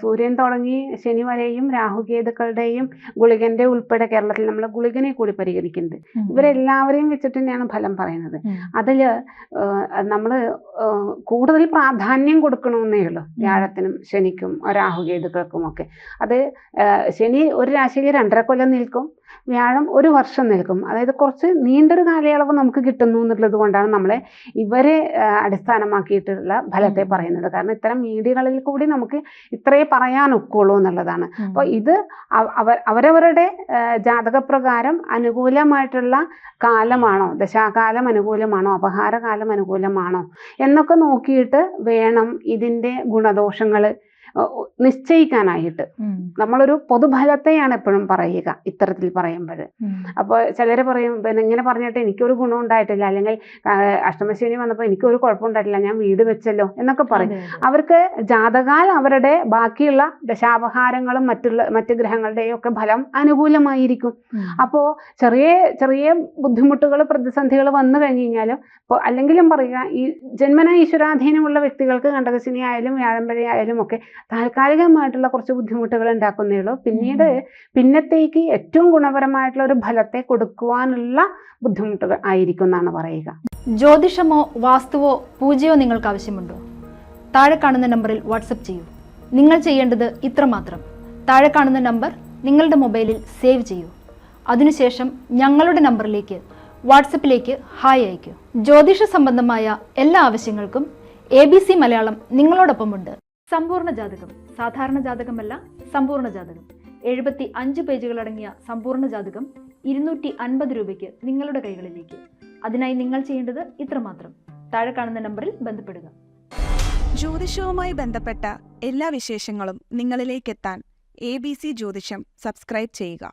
സൂര്യൻ തുടങ്ങി ശനി വരെയും രാഹുകേതുക്കളുടെയും ഗുളികന്റെ ഉൾപ്പെടെ കേരളത്തിൽ നമ്മൾ ഗുളികനെ കൂടി പരിഗണിക്കുന്നുണ്ട്. ഇവരെല്ലാവരെയും വെച്ചിട്ട് തന്നെയാണ് ഫലം പറയുന്നത്. അതില് നമ്മൾ കൂടുതൽ പ്രാധാന്യം കൊടുക്കണമെന്നേ ഉള്ളൂ വ്യാഴത്തിനും ശനിക്കും രാഹുകേതുക്കൾക്കും ഒക്കെ. അത് ശനി ഒരു രാശിയിൽ 2.5 കൊല്ലം നിൽക്കും, വ്യാഴം 1 വർഷം നിൽക്കും. അതായത് കുറച്ച് നീണ്ടൊരു കാലയളവ് നമുക്ക് കിട്ടുന്നു എന്നുള്ളത് കൊണ്ടാണ് നമ്മളെ ഇവരെ അടിസ്ഥാനമാക്കിയിട്ടുള്ള ഫലത്തെ പറയുന്നത്. കാരണം ഇത്തരം മീഡിയകളിൽ കൂടി നമുക്ക് ഇത്രേ പറയാനൊക്കുള്ളൂ എന്നുള്ളതാണ്. അപ്പോൾ ഇത് അവരവരുടെ ജാതകപ്രകാരം അനുകൂലമായിട്ടുള്ള കാലമാണോ, ദശാകാലം അനുകൂലമാണോ, അപഹാരകാലം അനുകൂലമാണോ എന്നൊക്കെ നോക്കിയിട്ട് വേണം ഇതിൻ്റെ ഗുണദോഷങ്ങൾ നിശ്ചയിക്കാനായിട്ട്. നമ്മളൊരു പൊതുഫലത്തെയാണ് എപ്പോഴും പറയുക ഇത്തരത്തിൽ പറയുമ്പോൾ. അപ്പോൾ ചിലർ പറയും, പിന്നെ ഇങ്ങനെ പറഞ്ഞിട്ട് എനിക്കൊരു ഗുണം ഉണ്ടായിട്ടില്ല, അല്ലെങ്കിൽ അഷ്ടമശനി വന്നപ്പോൾ എനിക്കൊരു കുഴപ്പമുണ്ടായിട്ടില്ല, ഞാൻ വീട് വെച്ചല്ലോ എന്നൊക്കെ പറയും. അവർക്ക് ജാതകാൽ അവരുടെ ബാക്കിയുള്ള ദശാപഹാരങ്ങളും മറ്റു ഗ്രഹങ്ങളുടെയും ഒക്കെ ഫലം അനുകൂലമായിരിക്കും. അപ്പോൾ ചെറിയ ചെറിയ ബുദ്ധിമുട്ടുകൾ, പ്രതിസന്ധികൾ വന്നു കഴിഞ്ഞു കഴിഞ്ഞാലും ഇപ്പോൾ അല്ലെങ്കിലും പറയുക, ഈ ജന്മന ഈശ്വരാധീനമുള്ള വ്യക്തികൾക്ക് കണ്ടകശനി ആയാലും വ്യാഴംപഴി ആയാലും ഒക്കെ താൽക്കാലികമായിട്ടുള്ള കുറച്ച് ബുദ്ധിമുട്ടുകൾ ഉണ്ടാക്കുന്നേ ഉള്ളൂ. പിന്നത്തേക്ക് ഏറ്റവും ഗുണപരമായിട്ടുള്ള ഒരു ഫലത്തെ കൊടുക്കുവാനുള്ള ബുദ്ധിമുട്ടുകൾ ആയിരിക്കും എന്നാണ് പറയുക. ജ്യോതിഷമോ വാസ്തുവോ പൂജയോ നിങ്ങൾക്ക് ആവശ്യമുണ്ടോ? താഴെ കാണുന്ന നമ്പറിൽ വാട്സപ്പ് ചെയ്യൂ. നിങ്ങൾ ചെയ്യേണ്ടത് ഇത്രമാത്രം: താഴെ കാണുന്ന നമ്പർ നിങ്ങളുടെ മൊബൈലിൽ സേവ് ചെയ്യൂ. അതിനുശേഷം ഞങ്ങളുടെ നമ്പറിലേക്ക് വാട്സപ്പിലേക്ക് ഹായ് അയക്കൂ. ജ്യോതിഷ സംബന്ധമായ എല്ലാ ആവശ്യങ്ങൾക്കും ABC മലയാളം നിങ്ങളോടൊപ്പമുണ്ട്. സമ്പൂർണ്ണ ജാതകം, സാധാരണ ജാതകമല്ല, സമ്പൂർണ്ണ ജാതകം. 75 പേജുകളടങ്ങിയ സമ്പൂർണ്ണ ജാതകം 250 രൂപയ്ക്ക് നിങ്ങളുടെ കൈകളിലേക്ക്. അതിനായി നിങ്ങൾ ചെയ്യേണ്ടത് ഇത്രമാത്രം: താഴെ കാണുന്ന നമ്പറിൽ ബന്ധപ്പെടുക. ജ്യോതിഷവുമായി ബന്ധപ്പെട്ട എല്ലാ വിശേഷങ്ങളും നിങ്ങളിലേക്കെത്താൻ ABC ജ്യോതിഷം സബ്സ്ക്രൈബ് ചെയ്യുക.